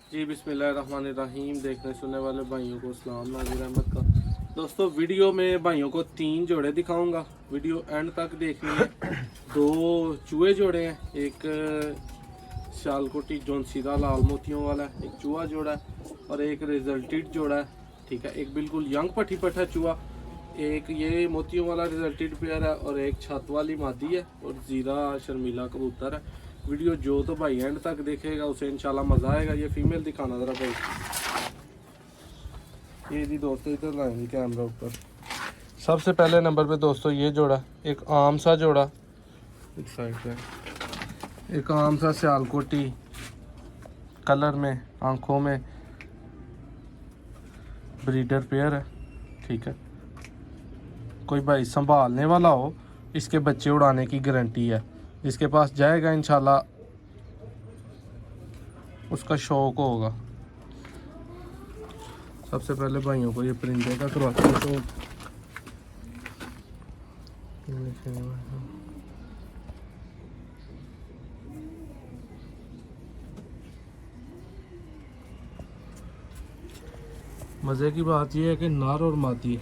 जी बिस्मिल्लाहिर्रहमानिर्रहीम। देखने सुनने वाले भाइयों को सलाम, नाज़िर अहमद का। दोस्तों वीडियो में भाइयों को 3 जोड़े दिखाऊंगा, वीडियो एंड तक देखनी है। 2 चूहे जोड़े हैं, एक शालकोटी जोनसीरा लाल मोतियों वाला है, एक चूहा जोड़ा है और एक रिजल्टेड जोड़ा है। ठीक है, एक बिल्कुल यंग पट्टी पट्टा चूहा, एक ये मोतियों वाला रिजल्टेड पेयर है और एक छत वाली मादी है और ज़ीरा शर्मीला कबूतर है। वीडियो जो तो भाई एंड तक देखेगा उसे इंशाल्लाह मज़ा आएगा। ये फीमेल दिखाना ज़रा भाई, ये जी दोस्तों इधर लाएंगे कैमरा ऊपर। सबसे पहले नंबर पे दोस्तों ये जोड़ा, एक आम सा जोड़ा, एक साइड पे एक आम सा सियालकोटी कलर में, आंखों में ब्रीडर पेयर है। ठीक है, कोई भाई संभालने वाला हो, इसके बच्चे उड़ाने की गारंटी है। जिसके पास जाएगा इंशाल्लाह उसका शौक होगा। सबसे पहले भाइयों को ये परिंदे का करवाते हैं शौक। मज़े की बात यह है कि नर और मादी,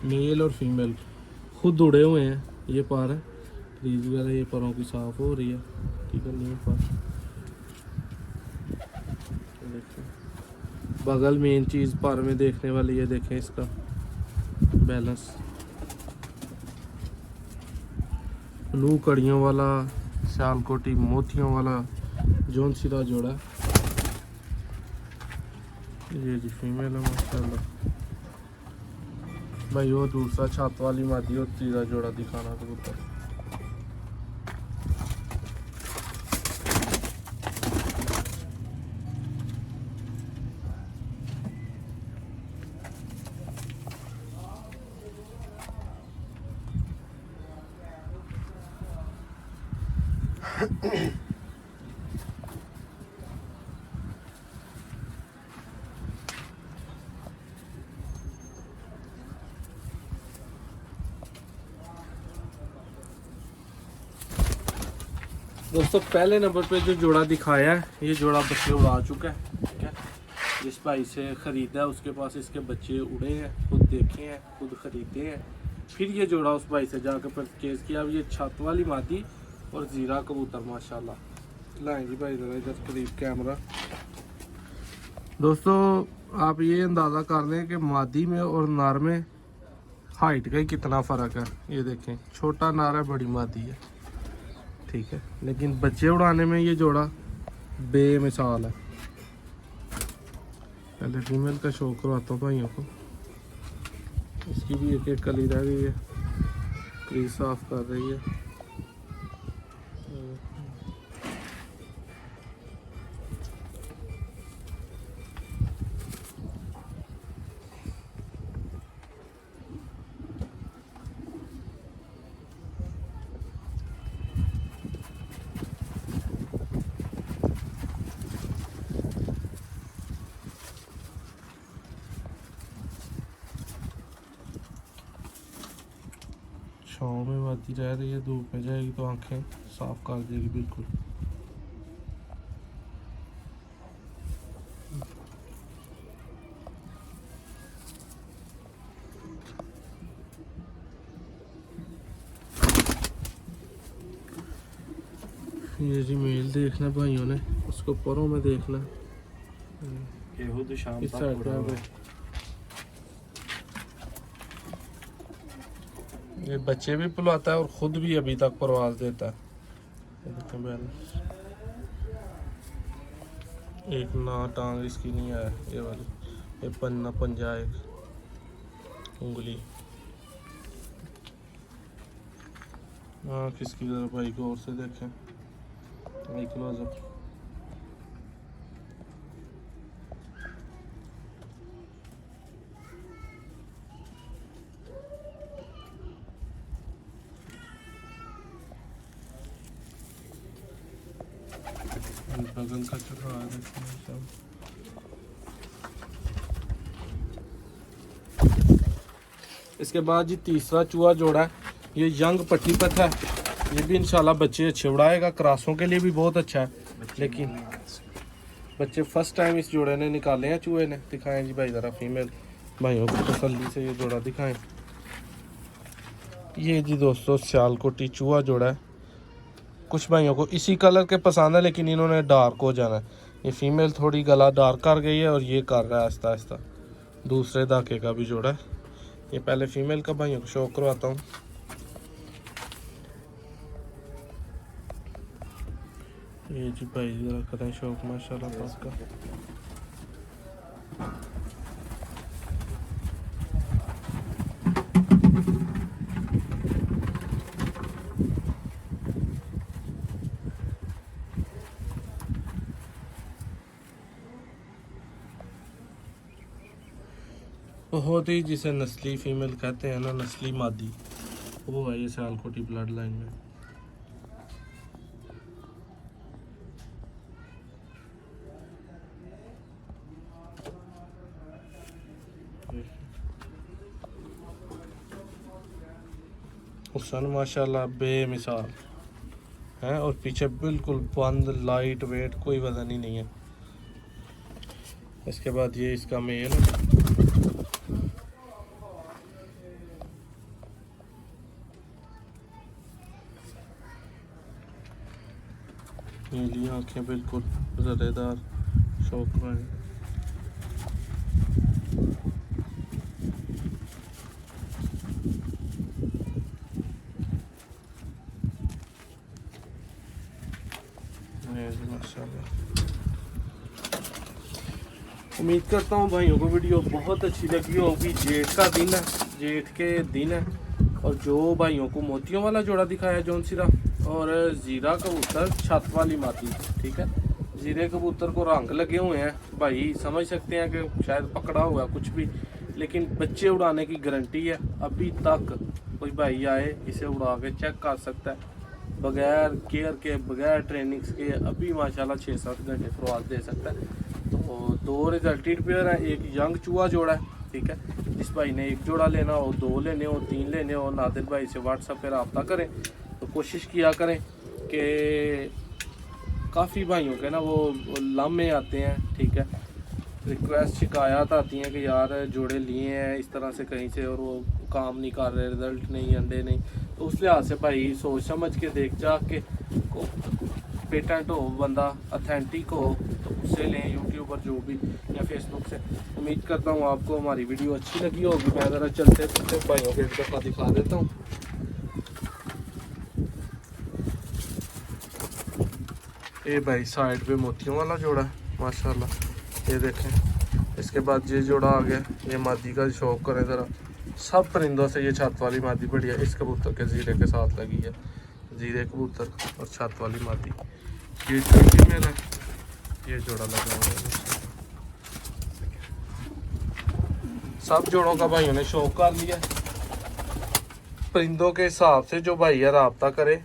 मेल और फीमेल खुद उड़े हुए हैं। ये पार है, क्रीज वगैरह ये परों की साफ़ हो रही है। ठीक है, नहीं पार बगल मेन चीज़ पर में देखने वाली है, देखें इसका बैलेंस। ब्लू कड़ियों वाला सियालकोटी मोतियों वाला जोनसीरा जोड़ा, ये जी फीमेल है माशाल्लाह। भाई वो दूसरा छात वाली मादी और तीसरा जोड़ा दिखाना कबूतर। दोस्तों पहले नंबर पे जो जोड़ा दिखाया है, ये जोड़ा बच्चे उड़ा चुका है। ठीक है, जिस भाई से ख़रीदा है उसके पास इसके बच्चे उड़े हैं, खुद देखे हैं, खुद ख़रीदे हैं। फिर ये जोड़ा उस भाई से जाकर परचेज़ किया। अब ये छत वाली मादी और ज़ीरा कबूतर माशाल्लाह। लाएंगे भाई ज़रा इधर करीब कैमरा। दोस्तों आप ये अंदाज़ा कर लें कि मादी में और नर में हाइट का ही कितना फ़र्क है। ये देखें, छोटा नर है, बड़ी मादी है। ठीक है, लेकिन बच्चे उड़ाने में ये जोड़ा बेमिसाल है। पहले फीमेल का शौक करवाता हूँ भाइयों को। इसकी भी एक एक कली रह गई है, क्रीज साफ कर रही है। छाँव में बाती रह रही है, धूप में जाएगी तो आंखें साफ कर देगी बिल्कुल। ये जी मेल देखना भाइयों ने, उसको परों में देखना। इस साइड पे ये बच्चे भी पलवाता है और ख़ुद भी अभी तक परवाज देता है। एक ना टांग इसकी नहीं है, ये वाली, ये पन्ना पंजा, एक उंगली। आँख इसकी ज़रा भाई गौर से देखें, क्लोजअप। बगल का चढ़ा देखें सब। इसके बाद जी तीसरा चूहा जोड़ा है, ये यंग पट्टी पत्ता है। ये भी इंशाल्लाह बच्चे अच्छे उड़ाएगा, क्रासों के लिए भी बहुत अच्छा है। लेकिन बच्चे फर्स्ट टाइम इस जोड़े ने निकाले हैं चूहे ने। दिखाएं जी भाई ज़रा फीमेल भाइयों को तसल्ली से ये जोड़ा दिखाएं। ये जी दोस्तों सियालकोटी चूहा जोड़ा है। कुछ भाइयों को इसी कलर के पसंद है, लेकिन इन्होंने डार्क हो जाना है। ये फीमेल थोड़ी गला डार्क कर गई है और ये कर रहा है आहिस्ता आहिस्ता। दूसरे धाके का भी जोड़ा है। ये पहले फीमेल का भाइयों को शो करवाता हूँ। ये जी भाई जरा करें शौक माशाल्लाह पास का। बहुत ही जिसे नस्ली फीमेल कहते हैं ना, नस्ली मादी, वो है ये सियालकोटी ब्लड लाइन में। हुस्न माशाल्लाह बेमिसाल है और पीछे बिल्कुल बंद, लाइट वेट, कोई वजन ही नहीं है। इसके बाद ये इसका मेल है। नीली आंखें बिल्कुल जरेदार शौक में। उम्मीद करता हूँ भाइयों को वीडियो बहुत अच्छी लगी होगी। जेठ का दिन है, जेठ के दिन है, और जो भाइयों को मोतियों वाला जोड़ा दिखाया जौन सिरा और जीरा कबूतर छत वाली मादी, ठीक है। जीरे कबूतर को रंग लगे हुए हैं, भाई समझ सकते हैं कि शायद पकड़ा हुआ कुछ भी, लेकिन बच्चे उड़ाने की गारंटी है। अभी तक कोई भाई आए इसे उड़ा के चेक कर सकता है, बगैर केयर के, बगैर ट्रेनिंग्स के। अभी माशाल्लाह 6-7 घंटे प्रवास दे सकता है। तो 2 रिजल्टेड पेयर है, एक यंग चूहा जोड़ा है, ठीक है। जिस भाई ने 1 जोड़ा लेना हो, 2 लेने हो, 3 लेने हो, नादिर भाई से व्हाट्सएप पर रब्ता करें। तो कोशिश किया करें कि काफ़ी भाइयों के ना वो लामे आते हैं, ठीक है, रिक्वेस्ट शिकायत आती हैं कि यार जोड़े लिए हैं इस तरह से कहीं से और वो काम नहीं कर रहे, रिजल्ट नहीं, अंडे नहीं। तो उस लिहाज से भाई सोच समझ के देख जा के पेटेंट हो, बंदा अथेंटिक हो, तो उससे लें, यूट्यूब पर जो भी या फेसबुक से। उम्मीद करता हूँ आपको हमारी वीडियो अच्छी लगी होगी। मैं ज़रा चलते चलते भाइयों के एक दफ़ा दिखा देता हूँ। ये भाई साइड पे मोतियों वाला जोड़ा है माशाल्लाह, ये देखें। इसके बाद ये जोड़ा आ गया, ये मादी का शौक करें ज़रा। सब परिंदों से ये छत वाली मादी बढ़िया। इस कबूतर के जीरे के साथ लगी है, जीरे कबूतर और छत वाली मादी। ये फीमेल है, ये जोड़ा लगा हुआ है। सब जोड़ों का भाइयों ने शौक कर लिया। परिंदों के हिसाब से जो भाई है रब्ता करे।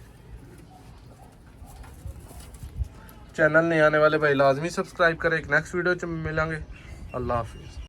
चैनल नए आने वाले भाई लाजमी सब्सक्राइब करें। एक नेक्स्ट वीडियो च मिलेंगे। अल्लाह हाफिज़।